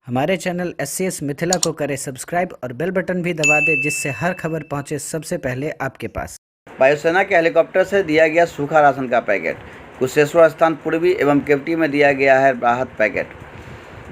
हमारे channel SCS Mithila को करें सब्सक्राइब और बेल बटन भी दबा दें, जिससे हर खबर पहुंचे सबसे पहले आपके पास। वायुसेना के हेलीकॉप्टर से दिया गया सूखा राशन का पैकेट। कुशेश्वर स्थान पूर्वी एवं केवटी में दिया गया है राहत पैकेट।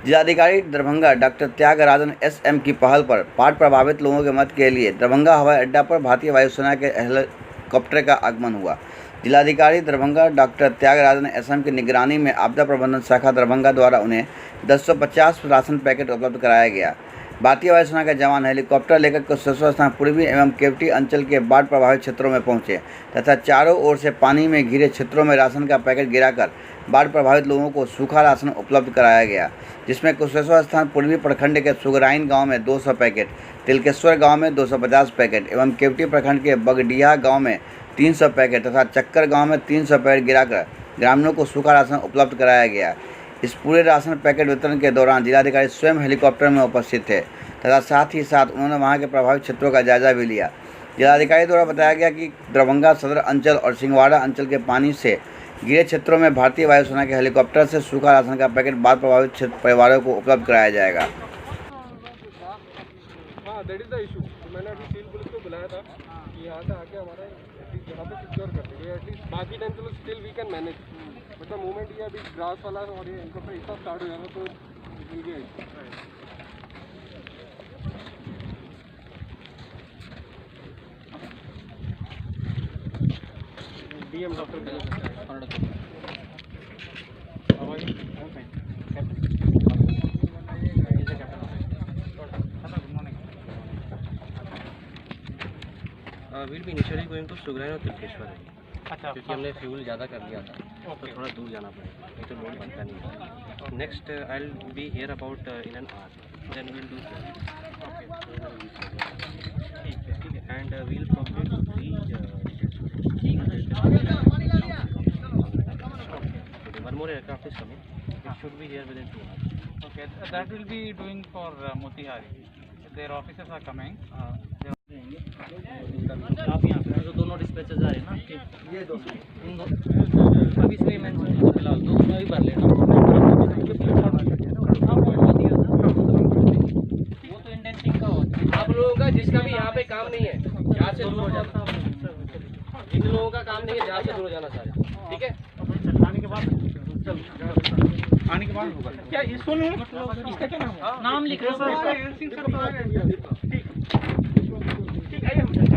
जिलाधिकारी दरभंगा डॉक्टर त्यागराजन SM की पहल पर बाढ़ प्रभावित लोगों के मदद के लिए दरभंगा हवाई अड्डा पर भारतीय वायुसेना के हेलीकॉप्टर का आगमन हुआ। जिलाधिकारी दरभंगा डॉक्टर त्यागराजन SM की निगरानी में आपदा प्रबंधन शाखा दरभंगा द्वारा उन्हें 1050 राशन पैकेट उपलब्ध कराया गया। भारतीय वायुसेना के जवान हेलीकॉप्टर लेकर कुशेश्वर स्थान पूर्वी एवं केवटी अंचल के बाढ़ प्रभावित क्षेत्रों में पहुंचे तथा चारों ओर से पानी में घिरे क्षेत्रों में राशन का पैकेट गिराकर बाढ़ प्रभावित लोगों को सूखा राशन उपलब्ध कराया गया, जिसमें कुशेश्वर स्थान पूर्वी प्रखंड के सुगराइन गांव में 200 पैकेट, तिलकेश्वर गांव में 250 पैकेट एवं केवटी प्रखंड के बगडिया गांव में 300 पैकेट तथा चक्कर गांव में 300 पैकेट गिराकर ग्रामीणों को सूखा राशन उपलब्ध कराया गया। इस पूरे राशन पैकेट वितरण के दौरान जिलाधिकारी स्वयं हेलीकॉप्टर में उपस्थित थे तथा साथ ही साथ उन्होंने वहां के प्रभावित क्षेत्रों का जायजा भी लिया। जिलाधिकारी द्वारा बताया गया कि दरभंगा सदर अंचल और सिंहवाड़ा अंचल के पानी से घिरे क्षेत्रों में भारतीय वायुसेना के हेलीकॉप्टर से सूखा राशन का पैकेट बाढ़ प्रभावित परिवारों को उपलब्ध कराया जाएगा। That is the issue. मैंने अभी सील पुलिस को बुलाया था कि यहाँ से आके हमारा जगह पे सिक्योर कर देंगे एटलीस्ट। बाकी टाइम चलो स्टिल वी कैन मैनेज, मतलब मूवमेंट ये अभी ग्रास वाला और ये इनको पे इसका स्टार्ट हो जाएगा तो will be DM doctor will be initially going to Sugrain और तिलकेश्वर है। अच्छा, क्योंकि हमने फ्यूल ज़्यादा कर लिया था तो थोड़ा दूर जाना पड़ेगा, नहीं तो लोड बनता नहीं है। Next I will be here about in an hour, then will do and we'll probably one more aircraft is coming. It should be here within 2 hours. Okay, that will be doing for Motihari. Their officers are coming. आप यहाँ पे तो दोनों dispatches आ रहे हैं ना आपके, ये दो इन दो अभी से मेंशन तो फिलहाल दो ही भर लेना। वो तो इंडेंटिंग का होता है। आप लोगों का जिसका भी यहाँ पे काम नहीं है यहाँ से दूर हो जाना, इन लोगों का काम नहीं है जहाँ से दूर हो जाना सारे, ठीक है। आने के बाद क्या इसको इसका क्या नाम लिख रहे हो? ठीक है।